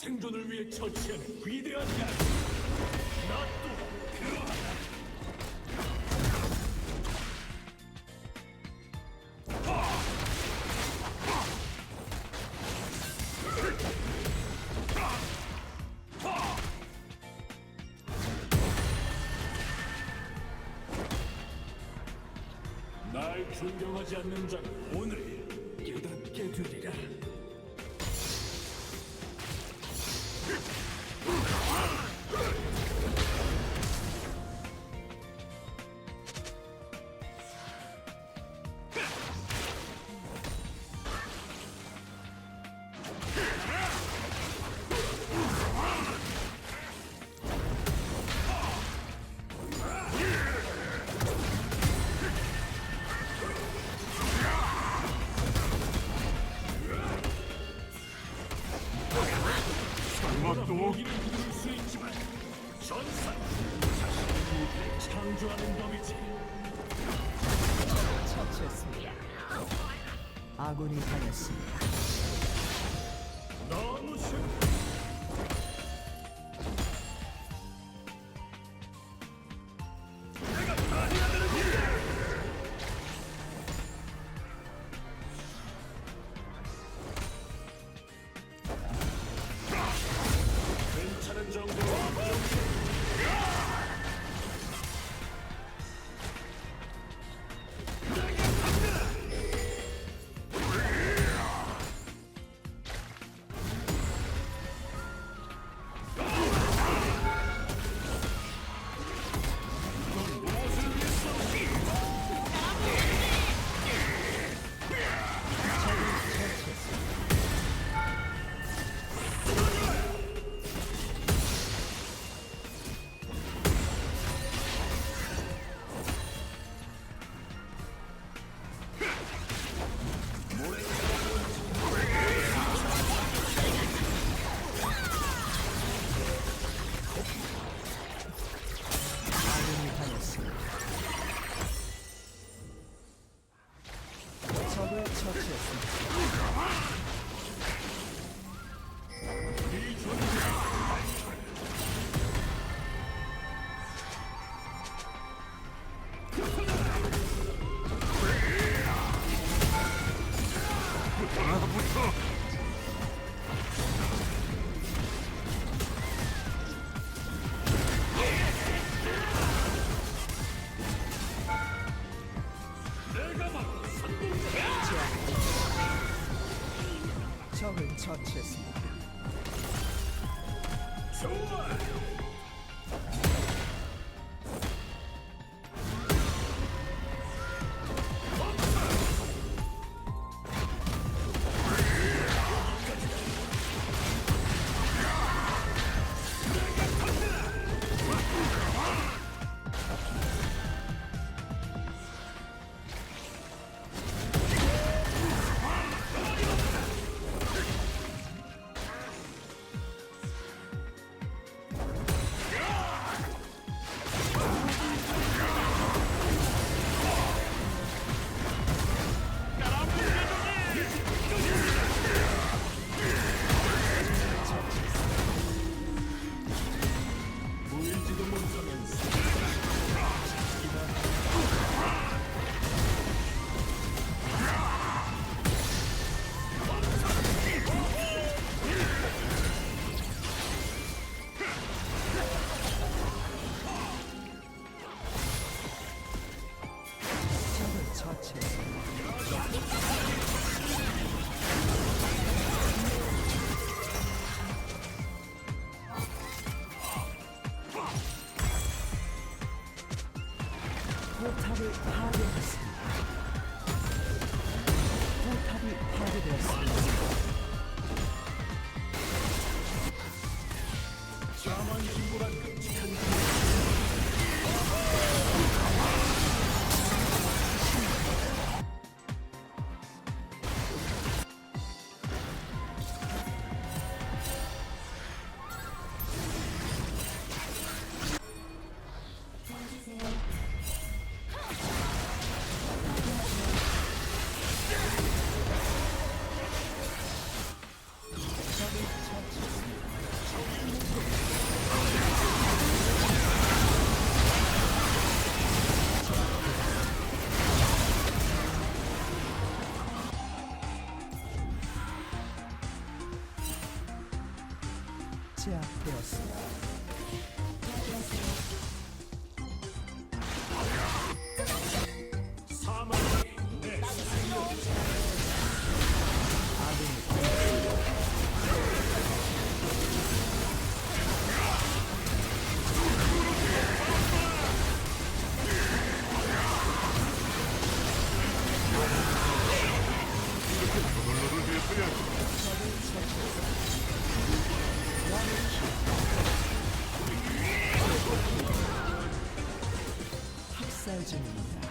생존을 위해 처치하는 위대한 날. 나 또 그러하다. 날 존경하지 않는 자는 오늘 깨닫게 되리라. 모기를 이룰 수 있지만 전사 자신의 창조하는 법이지. 처치했습니다. 아군이 당했습니다. 너무 쉽. 내가 다리하는 괜찮은 정도로 아군이 당했습니다. 적을 처치했습니다. 적을 처치했습니다. 좋아. 보이지도 못하면서 적을 처치했습니다. 포탑을 파괴했습니다. 포탑이 파괴되었습니다. 자만 힘보란 끔찍한 제압되었습니다. 사망이 내 학살 중입니다.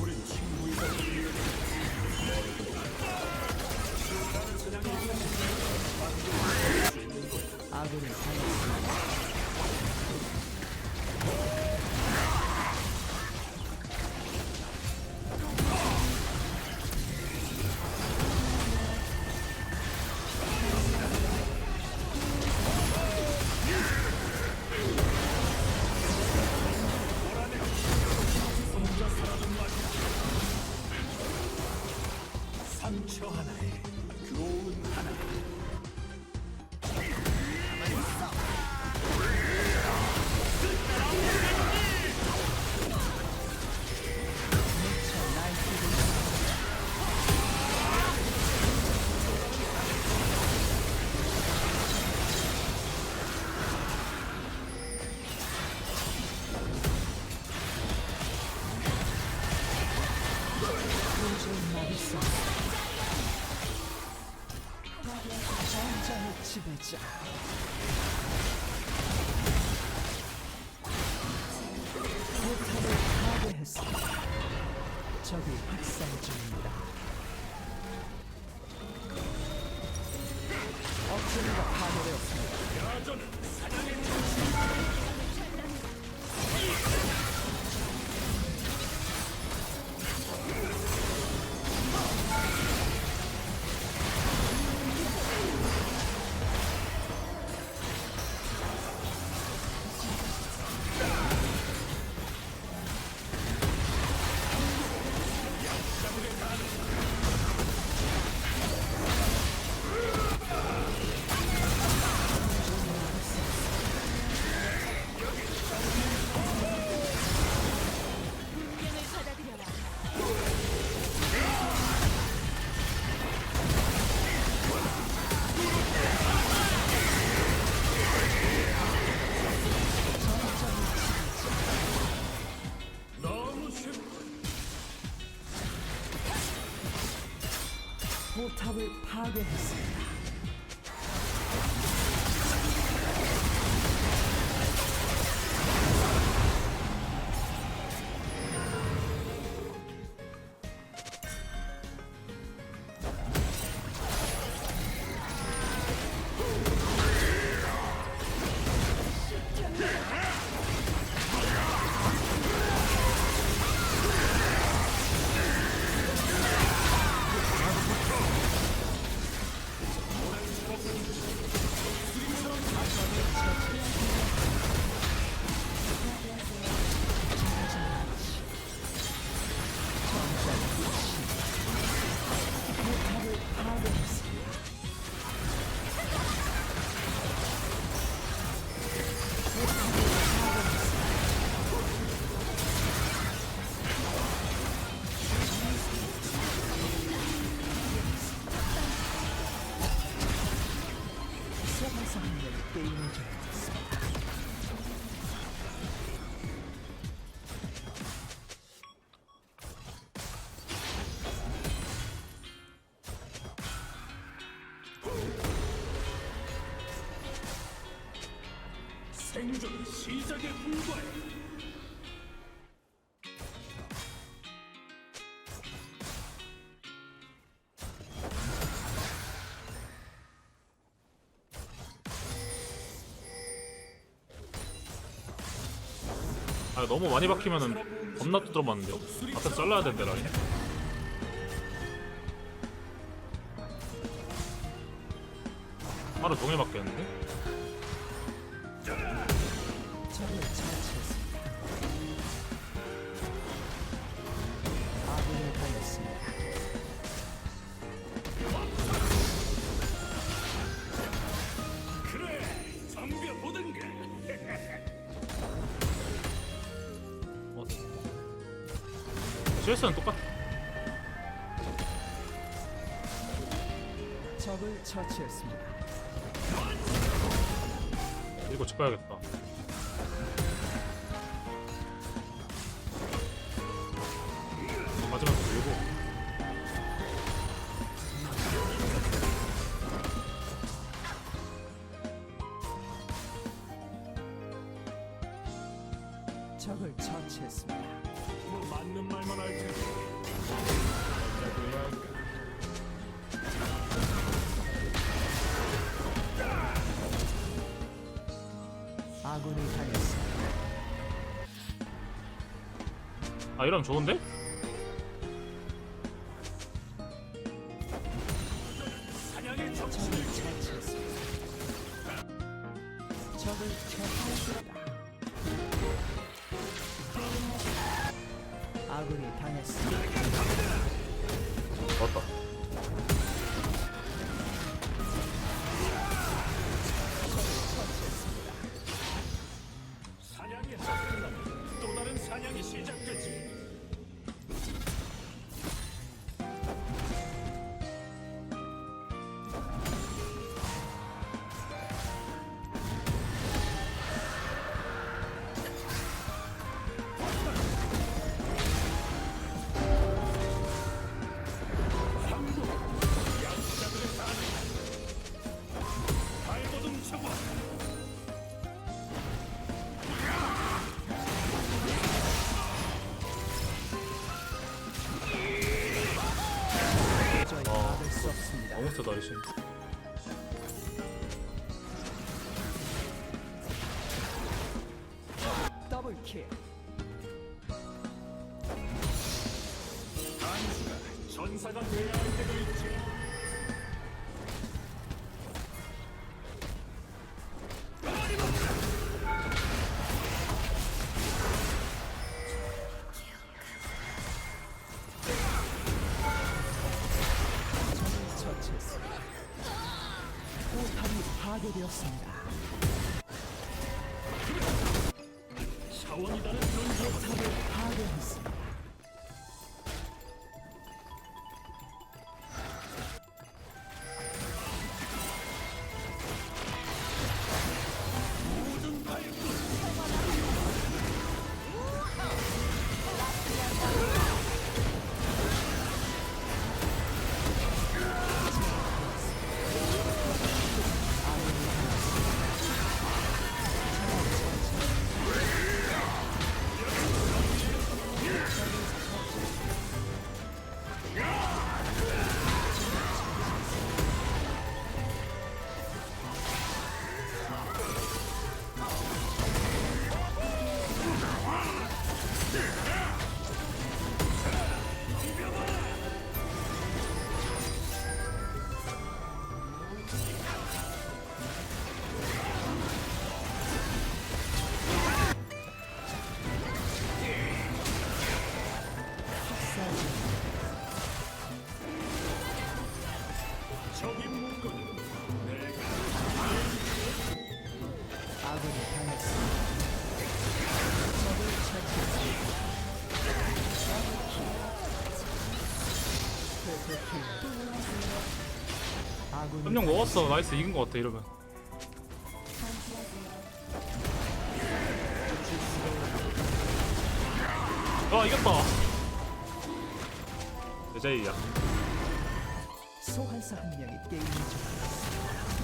우린 친구이다. 아군이 당했습니다. 혼자 살아도 말이야. 상처 하나에 교훈 하나. 전장의 지배자. 포탑을 파괴했습니다. 적이 학살 중입니다. 업체가 파괴되었습니다. 야전은 사냥의 운명을 받아들여라. 너무 쉽고 포탑을 파괴했습니다. 포탑을 파괴했습니다. 속에서 한번 게임을 정했습니다. 생존 시작에 불과해. 아 너무 많이 박히면은 겁나 두드러 맞는데요. 앞에서 잘라야 된대 라인. 하루 종일 박혔는데? 적을 처치했습니다. 아군이 당했습니다. 그래, 덤벼보든가. CS는 똑같아. 적을 처치했습니다. 이거 집 가야겠다. 마지막에 밀고. 적을 처치했습니다. 뭐 맞는 말만 할 테니. 아군이 당했습니다. 아 이러면 좋은데? 사냥의 적을 적을 처치했습니다. 적을 처치했습니다. 아군이 당했습니다. 맞다. 사냥이 끝나면 또 다른 사냥이 시작되지. 양자들의 사냥. 발버둥 쳐봐. 도저히 막을 수 없습니다. 너무 세다 이신. 더블킬. 단수가 전사가 돼야 할 때도 있지. 적을 처치했습니다. 포탑이 파괴되었습니다. 차원이다는 전조. 포탑을 파괴했습니다. 모든 발굴. 적인 문거는 내가 아군이 당했습니다. 적을 처치했습니다. 트리플킬. 아군이 3명 먹었어. 나이스. 이긴 거 같아 이러면. 아 이겼다. 제이야. 소환사 한 명이 게임을 종합했습니다.